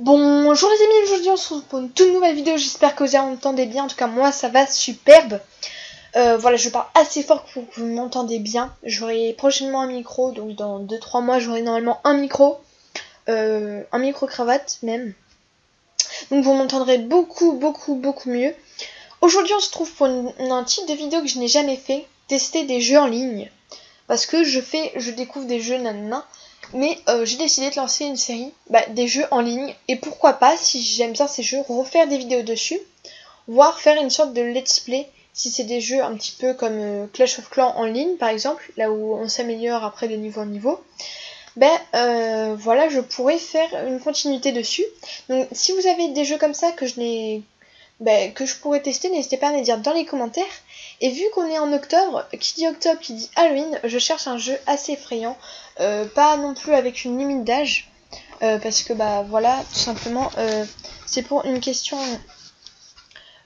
Bonjour les amis, aujourd'hui on se retrouve pour une toute nouvelle vidéo, j'espère que vous m'entendez bien, en tout cas moi ça va superbe. Voilà, je parle assez fort pour que vous m'entendez bien, j'aurai prochainement un micro, donc dans 2-3 mois j'aurai normalement un micro cravate même. Donc vous m'entendrez beaucoup mieux. Aujourd'hui on se trouve pour un type de vidéo que je n'ai jamais fait, tester des jeux en ligne. Parce que je découvre des jeux nanana. Mais j'ai décidé de lancer une série des jeux en ligne. Et pourquoi pas, si j'aime bien ces jeux, refaire des vidéos dessus. Voire faire une sorte de let's play. Si c'est des jeux un petit peu comme Clash of Clans en ligne par exemple. Là où on s'améliore après de niveau en niveau. Voilà, je pourrais faire une continuité dessus. Donc si vous avez des jeux comme ça que je pourrais tester, n'hésitez pas à me dire dans les commentaires. Et vu qu'on est en octobre, qui dit octobre, qui dit Halloween, je cherche un jeu assez effrayant, pas non plus avec une limite d'âge, parce que voilà, tout simplement, c'est pour une question,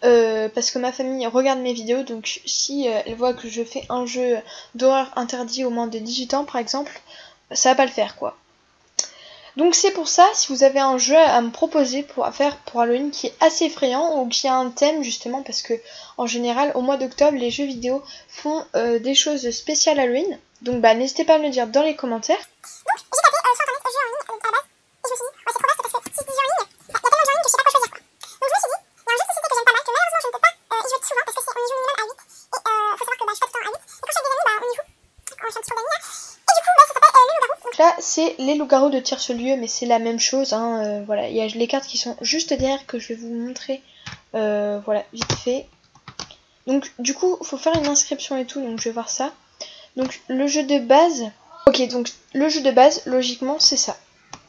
parce que ma famille regarde mes vidéos, donc si elle voit que je fais un jeu d'horreur interdit au moins de 18 ans par exemple, ça va pas le faire quoi. Donc c'est pour ça, si vous avez un jeu à me proposer pour faire pour Halloween qui est assez effrayant ou qui a un thème justement, parce que en général au mois d'octobre les jeux vidéo font des choses spéciales Halloween. Donc n'hésitez pas à me le dire dans les commentaires. Donc j'ai tapé sur internet jeu en ligne à la base et je me suis dit c'est trop vaste parce que si je dis jeu en ligne, il y a tellement de jeux en ligne que je sais pas quoi choisir quoi. Donc je me suis dit, il y a un jeu de société que j'aime pas mal, que malheureusement je ne peux pas y jouer souvent parce que on y joue minimum à 8 et faut savoir que je suis pas tout le temps à 8 et quand je suis avec des amis on y joue, je suis un petit peu d'amis là. Et du coup ça s'appelle le loup-garou. Donc là c'est les loups-garous de Tire-ce-Lieu, mais c'est la même chose hein, voilà, il y a les cartes qui sont juste derrière que je vais vous montrer voilà vite fait. Donc du coup faut faire une inscription et tout, donc je vais voir ça. Donc le jeu de base, ok, donc le jeu de base logiquement c'est ça,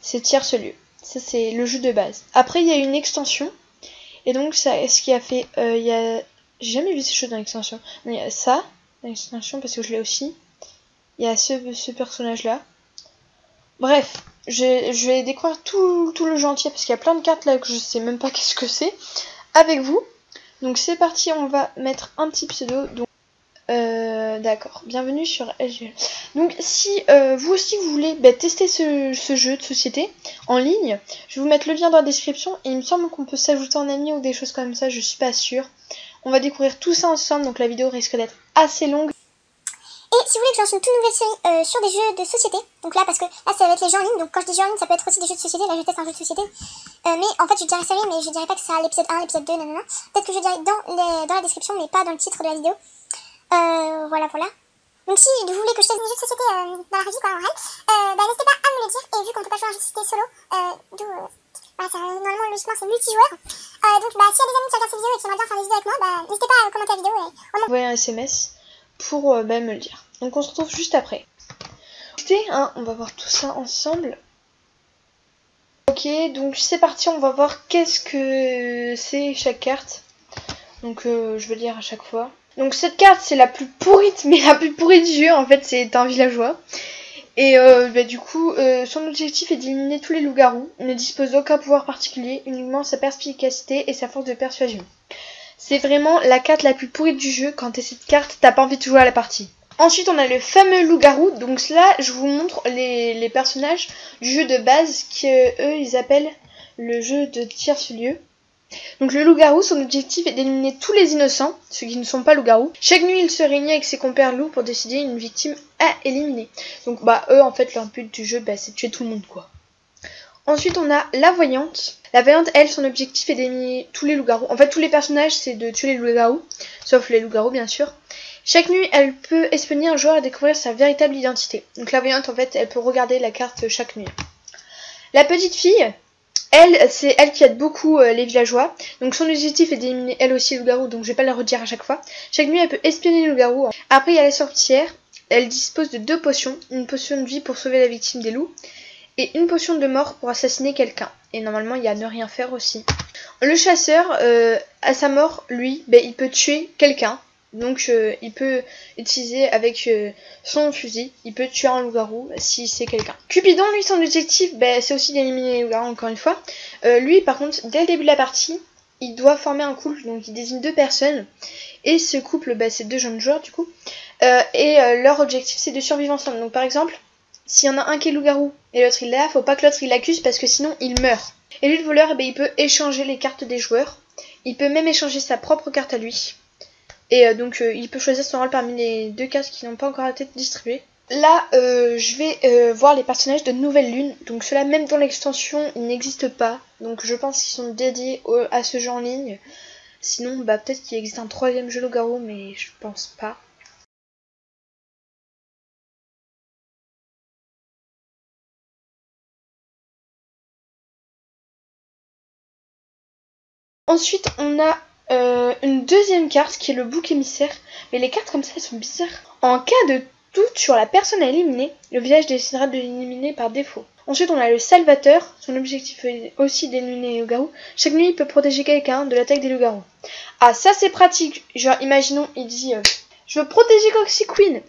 c'est Tire-ce-Lieu, ça c'est le jeu de base. Après il y a une extension et donc ça, ce qui a fait, il y a, j'ai jamais vu ces choses dans l'extension, mais il y a ça dans l'extension parce que je l'ai aussi, il y a ce personnage là. Bref, je vais découvrir tout le jeu entier parce qu'il y a plein de cartes là que je sais même pas qu'est-ce que c'est avec vous. Donc c'est parti, on va mettre un petit pseudo. Donc d'accord, bienvenue sur SGL. Donc si vous aussi vous voulez tester ce jeu de société en ligne, je vais vous mettre le lien dans la description. Et il me semble qu'on peut s'ajouter en ami ou des choses comme ça, je suis pas sûre. On va découvrir tout ça ensemble, donc la vidéo risque d'être assez longue. Et si vous voulez que je lance une toute nouvelle série sur des jeux de société, donc là parce que là ça va être les jeux en ligne, donc quand je dis jeux en ligne ça peut être aussi des jeux de société, là je teste un jeu de société, mais en fait je dirais série mais je dirais pas que c'est l'épisode 1, l'épisode 2, nanana, peut-être que je dirais dans la description mais pas dans le titre de la vidéo, voilà. Donc si vous voulez que je teste des jeux de société dans la régie quoi en réel, n'hésitez pas à me le dire, et vu qu'on peut pas jouer un jeu de société solo, normalement logiquement c'est multijoueur, donc s'il y a des amis qui regardent cette vidéo et qui aimeraient bien faire des vidéos avec moi, n'hésitez pas à commenter la vidéo et Envoyer un SMS pour me le dire. Donc on se retrouve juste après. Écoutez, hein, on va voir tout ça ensemble. Ok, donc c'est parti, on va voir qu'est-ce que c'est chaque carte. Donc je vais lire à chaque fois. Donc cette carte c'est la plus pourrite, mais la plus pourrite du jeu en fait, c'est un villageois. Et du coup, son objectif est d'éliminer tous les loups-garous. Il ne dispose d'aucun pouvoir particulier, uniquement sa perspicacité et sa force de persuasion. C'est vraiment la carte la plus pourrite du jeu. Quand t'es cette carte, t'as pas envie de jouer à la partie. Ensuite, on a le fameux loup-garou. Donc là, je vous montre les personnages du jeu de base qu'eux, ils appellent le jeu de Tire-ce-Lieu. Donc le loup-garou, son objectif est d'éliminer tous les innocents, ceux qui ne sont pas loups-garous. Chaque nuit, il se réunit avec ses compères loups pour décider une victime à éliminer. Donc eux, en fait, leur but du jeu, c'est de tuer tout le monde, quoi. Ensuite, on a la voyante. La voyante, elle, son objectif est d'éliminer tous les loups-garous. En fait, tous les personnages, c'est de tuer les loups-garous, sauf les loups-garous, bien sûr. Chaque nuit, elle peut espionner un joueur et découvrir sa véritable identité. Donc la voyante, en fait, elle peut regarder la carte chaque nuit. La petite fille, elle, c'est elle qui aide beaucoup les villageois. Donc son objectif est d'éliminer elle aussi les loups-garous, donc je vais pas la redire à chaque fois. Chaque nuit, elle peut espionner les loups-garous. Après, il y a la sorcière. Elle dispose de 2 potions. Une potion de vie pour sauver la victime des loups. Et une potion de mort pour assassiner quelqu'un. Et normalement, il y a ne rien faire aussi. Le chasseur, à sa mort, lui, il peut tuer quelqu'un. Donc il peut utiliser avec son fusil, il peut tuer un loup-garou si c'est quelqu'un. Cupidon, lui, son objectif, c'est aussi d'éliminer les loups-garous encore une fois. Lui, par contre, dès le début de la partie, il doit former un couple, donc il désigne 2 personnes. Et ce couple, c'est 2 jeunes joueurs du coup. Leur objectif, c'est de survivre ensemble. Donc par exemple, s'il y en a un qui est loup-garou et l'autre il est là, faut pas que l'autre il l'accuse parce que sinon il meurt. Et lui, le voleur, eh ben, il peut échanger les cartes des joueurs. Il peut même échanger sa propre carte à lui. Et donc, il peut choisir son rôle parmi les 2 cartes qui n'ont pas encore été distribuées. Là, je vais voir les personnages de Nouvelle Lune. Donc ceux-là, même dans l'extension, ils n'existent pas. Donc je pense qu'ils sont dédiés à ce jeu en ligne. Sinon, bah peut-être qu'il existe un 3e jeu loup-garou, mais je pense pas. Ensuite, on a une deuxième carte qui est le bouc émissaire. Mais les cartes comme ça, elles sont bizarres. En cas de doute sur la personne à éliminer, le village décidera de l'éliminer par défaut. Ensuite, on a le Salvateur. Son objectif est aussi d'éliminer les loups-garous. Chaque nuit, il peut protéger quelqu'un de l'attaque des loups-garous. Ah, ça c'est pratique. Genre, imaginons, il dit je veux protéger Coxy Queen.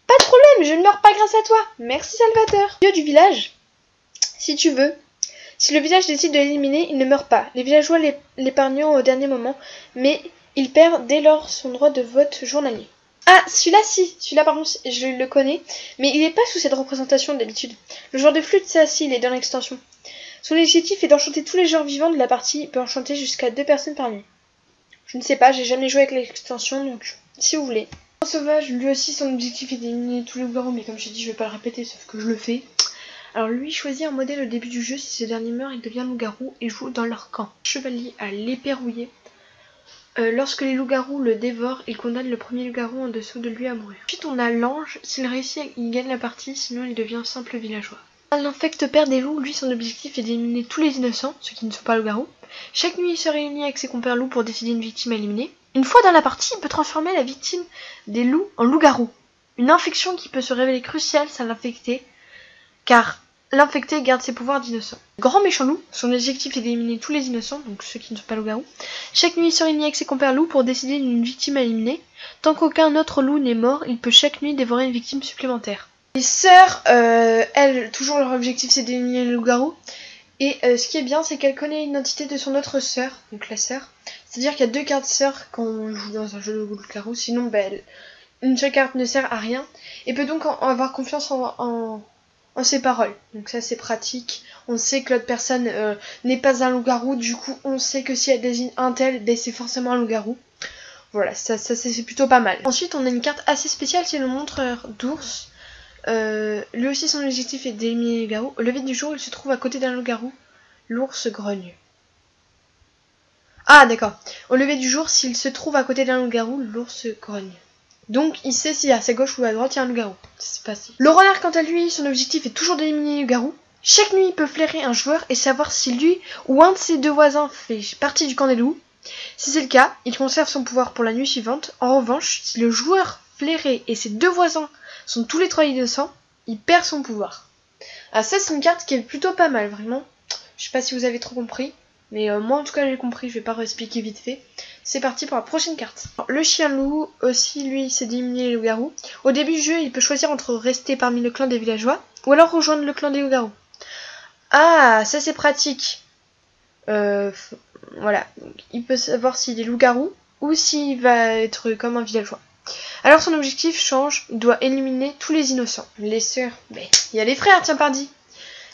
Pas de problème, je ne meurs pas grâce à toi. Merci Salvateur. Dieu du village, si tu veux. Si le village décide de l'éliminer, il ne meurt pas. Les villageois l'épargnent au dernier moment, mais il perd dès lors son droit de vote journalier. Ah, celui-là, si. Celui-là, par contre, je le connais. Mais il n'est pas sous cette représentation d'habitude. Le joueur de flûte, ça, si, il est dans l'extension. Son objectif est d'enchanter tous les joueurs vivants de la partie. Il peut enchanter jusqu'à 2 personnes par nuit. Je ne sais pas, j'ai jamais joué avec l'extension, donc si vous voulez. Un sauvage, lui aussi, son objectif est d'éliminer tous les loups-garous, mais comme je dit, je vais pas le répéter, sauf que je le fais. Alors lui choisit un modèle au début du jeu. Si ce dernier meurt, il devient loup-garou et joue dans leur camp. Chevalier à l'épée rouillée. Lorsque les loups-garous le dévorent, il condamne le premier loup-garou en dessous de lui à mourir. Ensuite, on a l'ange. S'il réussit, il gagne la partie, sinon il devient simple villageois. L'infecte père des loups, lui, son objectif est d'éliminer tous les innocents, ceux qui ne sont pas loups-garous. Chaque nuit, il se réunit avec ses compères loups pour décider une victime à éliminer. Une fois dans la partie, il peut transformer la victime des loups en loup-garou. Une infection qui peut se révéler cruciale à l'infecté, car l'infecté garde ses pouvoirs d'innocent. Grand méchant loup, son objectif est d'éliminer tous les innocents, donc ceux qui ne sont pas loups-garous. Chaque nuit, il se réunit avec ses compères loups pour décider d'une victime à éliminer. Tant qu'aucun autre loup n'est mort, il peut chaque nuit dévorer une victime supplémentaire. Les sœurs, elles, toujours leur objectif c'est d'éliminer les loups-garous. Et ce qui est bien, c'est qu'elle connaît l'identité de son autre sœur, donc la sœur. C'est-à-dire qu'il y a 2 cartes sœurs quand on joue dans un jeu de loup-garou, sinon bah, une seule carte ne sert à rien. Et peut donc avoir confiance en ses paroles. Donc ça c'est pratique. On sait que l'autre personne n'est pas un loup-garou, du coup on sait que si elle désigne un tel, ben, c'est forcément un loup-garou. Voilà, ça c'est plutôt pas mal. Ensuite on a une carte assez spéciale, c'est le montreur d'ours. Lui aussi son objectif est d'éliminer les loups-garous. Au lever du jour, il se trouve à côté d'un loup-garou. L'ours grogne. Ah d'accord. Au lever du jour, s'il se trouve à côté d'un loup-garou, l'ours grogne. Donc il sait si à sa gauche ou à droite il y a un loup-garou. C'est facile. Le renard quant à lui, son objectif est toujours d'éliminer les loups-garous. Chaque nuit il peut flairer un joueur et savoir si lui ou un de ses 2 voisins fait partie du camp des loups. Si c'est le cas, il conserve son pouvoir pour la nuit suivante. En revanche, si le joueur flairé et ses 2 voisins sont tous les 3 innocents, il perd son pouvoir. Ah ça c'est une carte qui est plutôt pas mal, vraiment. Je sais pas si vous avez trop compris. Mais moi en tout cas j'ai compris, je vais pas réexpliquer vite fait. C'est parti pour la prochaine carte. Le chien loup aussi, lui, c'est d'éliminer les loups-garous. Au début du jeu, il peut choisir entre rester parmi le clan des villageois ou alors rejoindre le clan des loups-garous. Ah, ça c'est pratique. Voilà, il peut savoir s'il est loup-garou ou s'il va être comme un villageois. Alors son objectif change, il doit éliminer tous les innocents. Les sœurs, ben, il y a les frères, tiens pardi.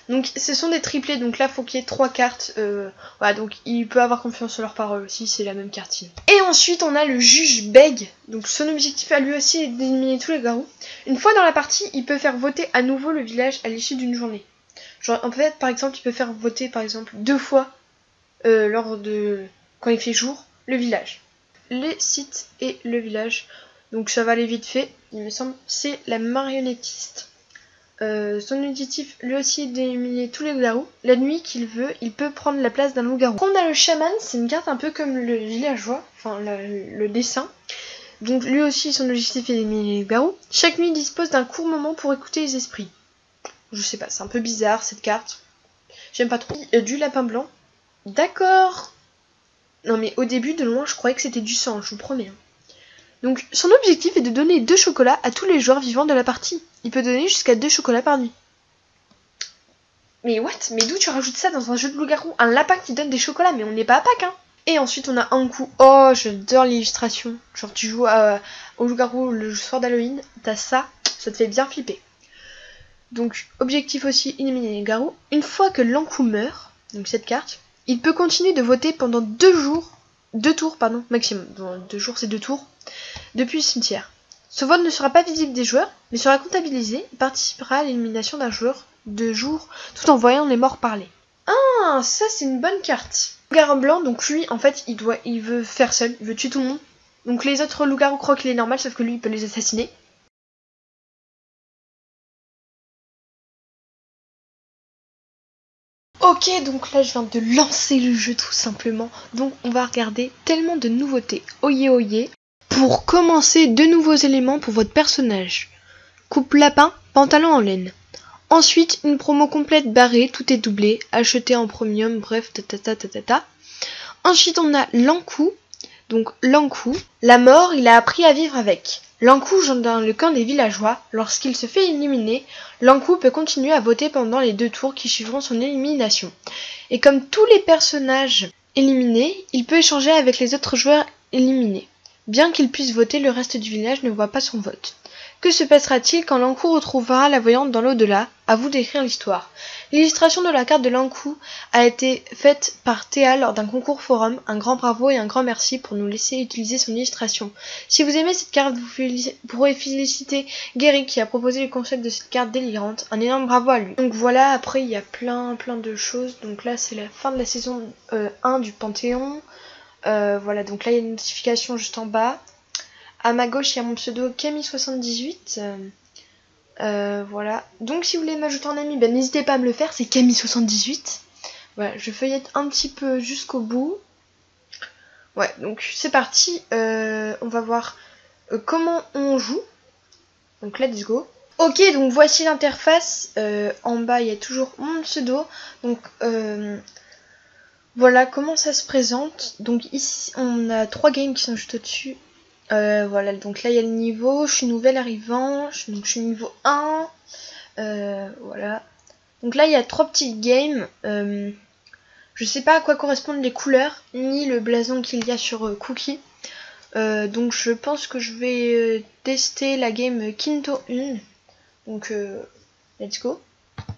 Donc ce sont des triplés, donc là faut qu'il y ait 3 cartes. Voilà, donc il peut avoir confiance sur leurs paroles aussi, c'est la même carte. Et ensuite on a le juge Beg. Donc son objectif à lui aussi est d'éliminer tous les garous. Une fois dans la partie, il peut faire voter à nouveau le village à l'issue d'une journée. Genre en fait par exemple il peut faire voter par exemple 2 fois lors de quand il fait jour le village. Les sites et le village. Donc ça va aller vite fait, il me semble. C'est la marionnettiste. Son objectif lui aussi est d'éliminer tous les loups-garous. La nuit qu'il veut, il peut prendre la place d'un loup-garou. On a le chaman, c'est une carte un peu comme le villageois, enfin le dessin. Donc lui aussi son objectif est d'éliminer les loups-garous. Chaque nuit il dispose d'un court moment pour écouter les esprits. Je sais pas, c'est un peu bizarre cette carte. J'aime pas trop. Du lapin blanc. D'accord. Non mais au début de loin je croyais que c'était du sang, je vous promets. Donc son objectif est de donner 2 chocolats à tous les joueurs vivants de la partie. Il peut donner jusqu'à 2 chocolats par nuit. Mais what? Mais d'où tu rajoutes ça dans un jeu de loup-garou? Un lapin qui donne des chocolats, mais on n'est pas à Pâques, hein. Et ensuite on a un coup. Oh, j'adore l'illustration. Genre tu joues au loup-garou le soir d'Halloween, t'as ça te fait bien flipper. Donc objectif aussi, éliminer les loups-garous. Une fois que l'encou meurt, donc cette carte, Il peut continuer de voter pendant 2 tours maximum. Bon, 2 jours c'est 2 tours, depuis le cimetière. Ce vote ne sera pas visible des joueurs, mais sera comptabilisé et participera à l'élimination d'un joueur de jour tout en voyant les morts parler. Ah, ça c'est une bonne carte. Loup-garou blanc, donc lui en fait il veut faire seul, il veut tuer tout le monde. Donc les autres loups-garous croient qu'il est normal, sauf que lui il peut les assassiner. Ok, donc là je viens de lancer le jeu tout simplement. Donc on va regarder tellement de nouveautés. Oyez oyez. Pour commencer, 2 nouveaux éléments pour votre personnage. Coupe lapin, pantalon en laine. Ensuite, une promo complète barrée, tout est doublé, acheté en premium, bref, ta. Ensuite, on a l'Ankou. Donc l'Ankou, la mort, il a appris à vivre avec. L'Ankou joue dans le camp des villageois. Lorsqu'il se fait éliminer, l'Ankou peut continuer à voter pendant les 2 tours qui suivront son élimination. Et comme tous les personnages éliminés, il peut échanger avec les autres joueurs éliminés. Bien qu'il puisse voter, le reste du village ne voit pas son vote. Que se passera-t-il quand l'Ankou retrouvera la voyante dans l'au-delà? À vous d'écrire l'histoire. L'illustration de la carte de l'Ankou a été faite par Théa lors d'un concours forum. Un grand bravo et un grand merci pour nous laisser utiliser son illustration. Si vous aimez cette carte, vous pourrez féliciter Guéry qui a proposé le concept de cette carte délirante. Un énorme bravo à lui. Donc voilà, après il y a plein de choses. Donc là c'est la fin de la saison 1 du Panthéon. Voilà, donc là il y a une notification juste en bas. À ma gauche, il y a mon pseudo Camille78. Voilà. Donc, si vous voulez m'ajouter en ami, ben, n'hésitez pas à me le faire. C'est Camille78. Voilà, je feuillette un petit peu jusqu'au bout. Ouais, donc c'est parti. On va voir comment on joue. Donc, let's go. Ok, donc voici l'interface. En bas, il y a toujours mon pseudo. Donc, voilà comment ça se présente. Donc, ici, on a 3 games qui sont juste au-dessus. Voilà, donc là il y a le niveau, je suis nouvelle arrivant, donc je suis niveau 1, voilà. Donc là il y a 3 petites games, je sais pas à quoi correspondent les couleurs, ni le blason qu'il y a sur Cookie. Donc je pense que je vais tester la game Quinto 1, donc let's go.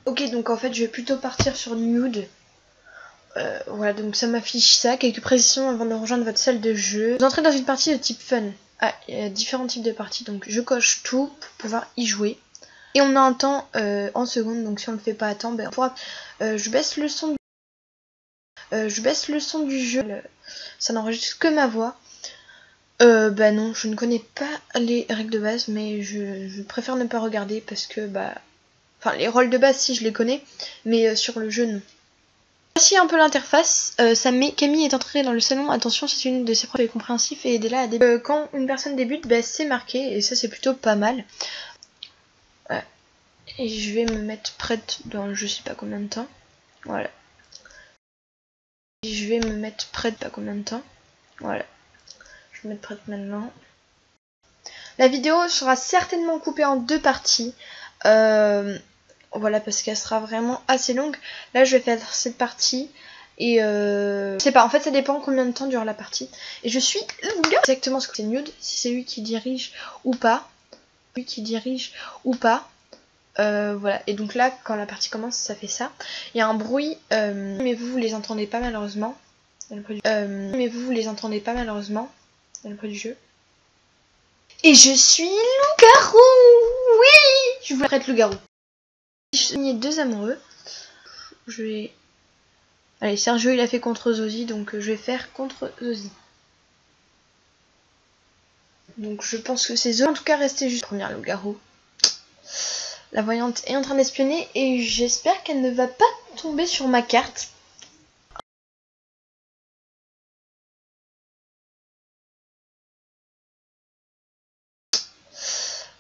Ok, donc en fait je vais plutôt partir sur Nude. Voilà, donc ça m'affiche ça, quelques précisions avant de rejoindre votre salle de jeu. Vous entrez dans une partie de type fun. Ah, il y a différents types de parties, donc je coche tout pour pouvoir y jouer. Et on a un temps en secondes, donc si on le fait pas à temps, ben on pourra... je baisse le son du jeu, ça n'enregistre que ma voix. Bah non, je ne connais pas les règles de base, mais je préfère ne pas regarder parce que, bah... Enfin, les rôles de base, si, je les connais, mais sur le jeu, non. Voici un peu l'interface, ça met Camille est entrée dans le salon, attention c'est une de ses preuves compréhensifs et aidez-la à débuter. Quand une personne débute, bah, c'est marqué et ça c'est plutôt pas mal. Ouais. Et je vais me mettre prête dans je sais pas combien de temps. Voilà. Et je vais me mettre prête pas combien de temps. Voilà. Je vais me mettre prête maintenant. La vidéo sera certainement coupée en 2 parties. Voilà, parce qu'elle sera vraiment assez longue. Là, je vais faire cette partie. Et je sais pas, en fait, ça dépend combien de temps dure la partie. Et je suis exactement ce que c'est Nude, si c'est lui qui dirige ou pas. Voilà, et donc là, quand la partie commence, ça fait ça. Il y a un bruit, mais vous les entendez pas malheureusement. Dans le bruit du jeu. Et je suis loup-garou. Oui, je voulais être loup-garou. Je suis 2 amoureux. Je vais... Allez, Sergio il a fait contre Zosie, donc je vais faire contre Zosie. Donc je pense que c'est Zosie. En tout cas, restez juste première loup-garou. La voyante est en train d'espionner et j'espère qu'elle ne va pas tomber sur ma carte.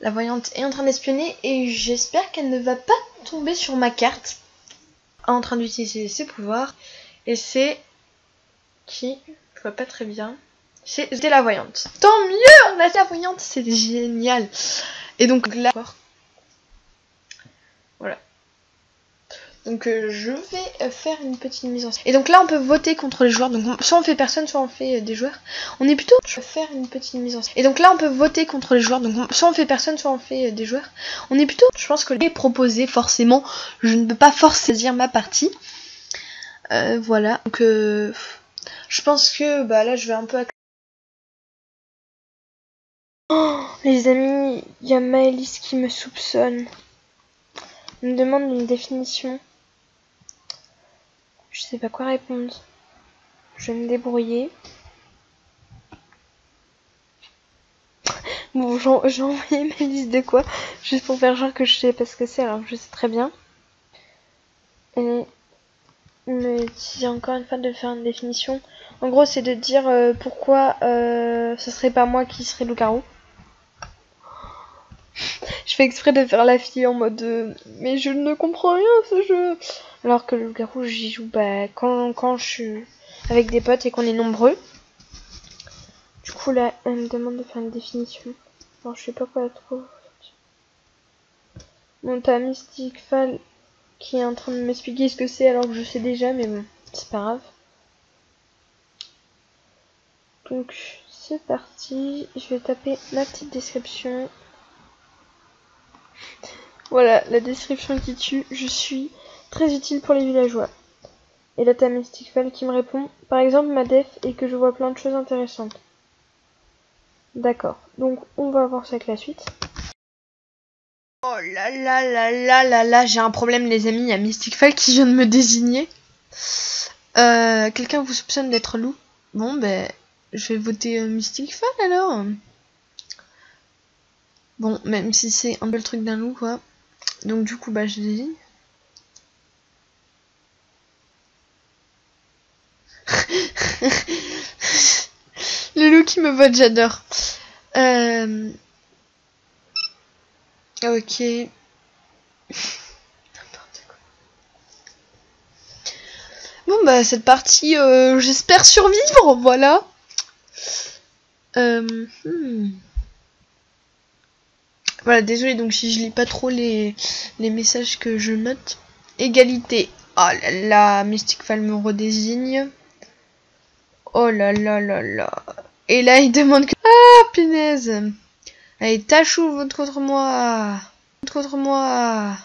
La voyante est en train d'espionner et j'espère qu'elle ne va pas tomber sur ma carte. En train d'utiliser ses pouvoirs. Et c'est... Qui? Je vois pas très bien. C'était la voyante. Tant mieux, on a la voyante, c'est génial. Et donc là... Voilà. Donc je vais faire une petite mise en scène. Et donc là on peut voter contre les joueurs. Donc soit on fait personne, soit on fait des joueurs. On est plutôt... Je vais faire une petite mise en scène. Et donc là on peut voter contre les joueurs. Donc soit on fait personne, soit on fait des joueurs. On est plutôt... Je pense que les proposés forcément, je ne peux pas forcer dire ma partie. Voilà, donc je pense que bah là je vais un peu... Oh, les amis, il y a Maëlys qui me soupçonne. Elle me demande une définition. Je sais pas quoi répondre. Je vais me débrouiller. Bon, j'ai envoyé Maëlys de quoi? Juste pour faire genre que je sais pas ce que c'est, alors que je sais très bien. Et me dit encore une fois de faire une définition. En gros, c'est de dire pourquoi ce serait pas moi qui serais loup-garou. Je fais exprès de faire la fille en mode mais je ne comprends rien à ce jeu. Alors que le loup-garou, j'y joue bah, quand je suis avec des potes et qu'on est nombreux. Du coup, là, elle me demande de faire une définition. Alors, je sais pas quoi trop. Bon, t'as Mystic Fall qui est en train de m'expliquer ce que c'est alors que je sais déjà, mais bon, c'est pas grave. Donc, c'est parti. Je vais taper ma petite description. Voilà, la description qui tue. Je suis très utile pour les villageois. Et là, t'as Mystic Fall qui me répond. Par exemple, ma def est que je vois plein de choses intéressantes. D'accord. Donc, on va voir ça avec la suite. Oh là là là là là là, j'ai un problème les amis, il y a Mystic Fall qui vient de me désigner. Quelqu'un vous soupçonne d'être loup? Bon ben, je vais voter Mystic Fall alors. Bon, même si c'est un peu le truc d'un loup quoi. Donc du coup bah je désigne. Le loup qui me vote, j'adore. Ok. N'importe quoi. Bon bah cette partie, j'espère survivre, voilà. Voilà, désolé donc si je lis pas trop les messages que je note. Égalité. Oh là là, Mystic Fall me redésigne. Oh là là là là. Et là il demande que... Ah punaise. Allez, Tachou, vote contre moi. Vote contre moi.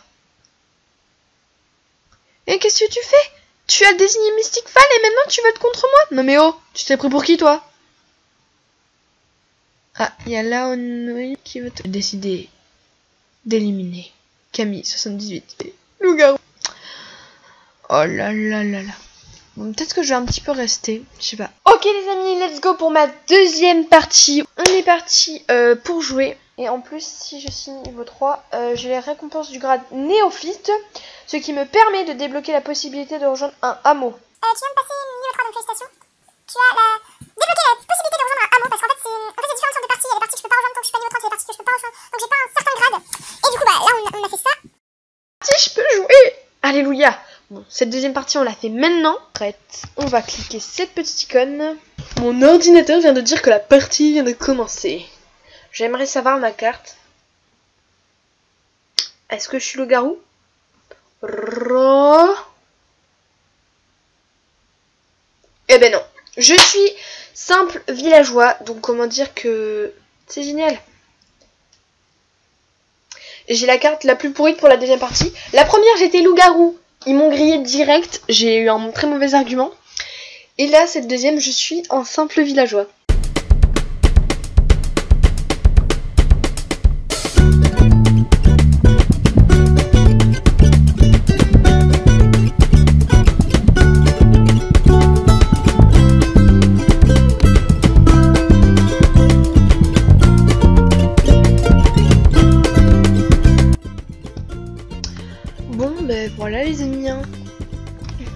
Et qu'est-ce que tu fais? Tu as désigné Mystic Fall et maintenant tu votes contre moi? Non mais oh, tu t'es pris pour qui toi? Ah, il y a Laonoi qui veut décider d'éliminer Camille 78. Loup-garou. Oh là là là là. Bon, peut-être que je vais un petit peu rester, je sais pas. Ok les amis, let's go pour ma deuxième partie. On est parti pour jouer. Et en plus, si je signe niveau 3, j'ai les récompenses du grade néophyte, ce qui me permet de débloquer la possibilité de rejoindre un hameau. Tu viens de passer niveau 3, donc félicitations. Tu as débloqué la possibilité de rejoindre un hameau, parce qu'en fait, il y a différentes sortes de parties. Il y a des parties que je peux pas rejoindre tant que je suis pas niveau 30, il y a des parties que je peux pas rejoindre, donc j'ai pas un certain grade. Et du coup, bah là, on a fait ça. Si je peux jouer. Alléluia. Bon, cette deuxième partie, on l'a fait maintenant. Prête. On va cliquer cette petite icône. Mon ordinateur vient de dire que la partie vient de commencer. J'aimerais savoir ma carte. Est-ce que je suis loup-garou? Eh ben non. Je suis simple villageois. Donc comment dire que c'est génial. J'ai la carte la plus pourrie pour la deuxième partie. La première, j'étais loup-garou. Ils m'ont grillé direct. J'ai eu un très mauvais argument. Et là, cette deuxième, je suis un simple villageois. Bon ben voilà les amis hein.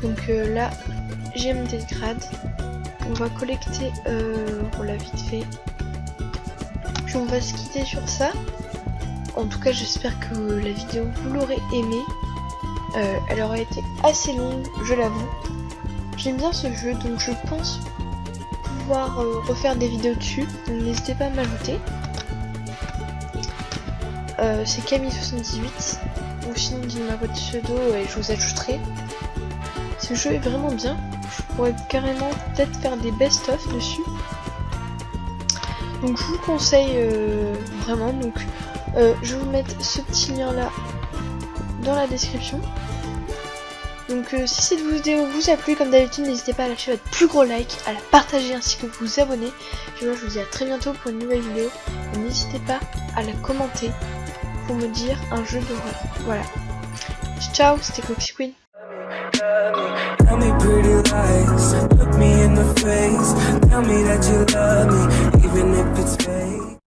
Donc là j'ai monté de grade. On va collecter voilà vite fait. Puis on va se quitter sur ça. En tout cas j'espère que la vidéo vous l'aurez aimée. Elle aura été assez longue, je l'avoue. J'aime bien ce jeu donc je pense pouvoir refaire des vidéos dessus. Donc n'hésitez pas à m'ajouter. C'est Camille78. Ou sinon dites-moi votre pseudo et je vous ajouterai. Ce jeu est vraiment bien. Je pourrais carrément peut-être faire des best-of dessus. Donc je vous le conseille vraiment. Donc je vais vous mettre ce petit lien là dans la description. Donc Donc si cette vidéo vous a plu, comme d'habitude, n'hésitez pas à lâcher votre plus gros like, à la partager ainsi que vous abonner. Et moi je vous dis à très bientôt pour une nouvelle vidéo. Et n'hésitez pas à la commenter pour me dire un jeu d'horreur. Voilà. Ciao, c'était Coxy Queen.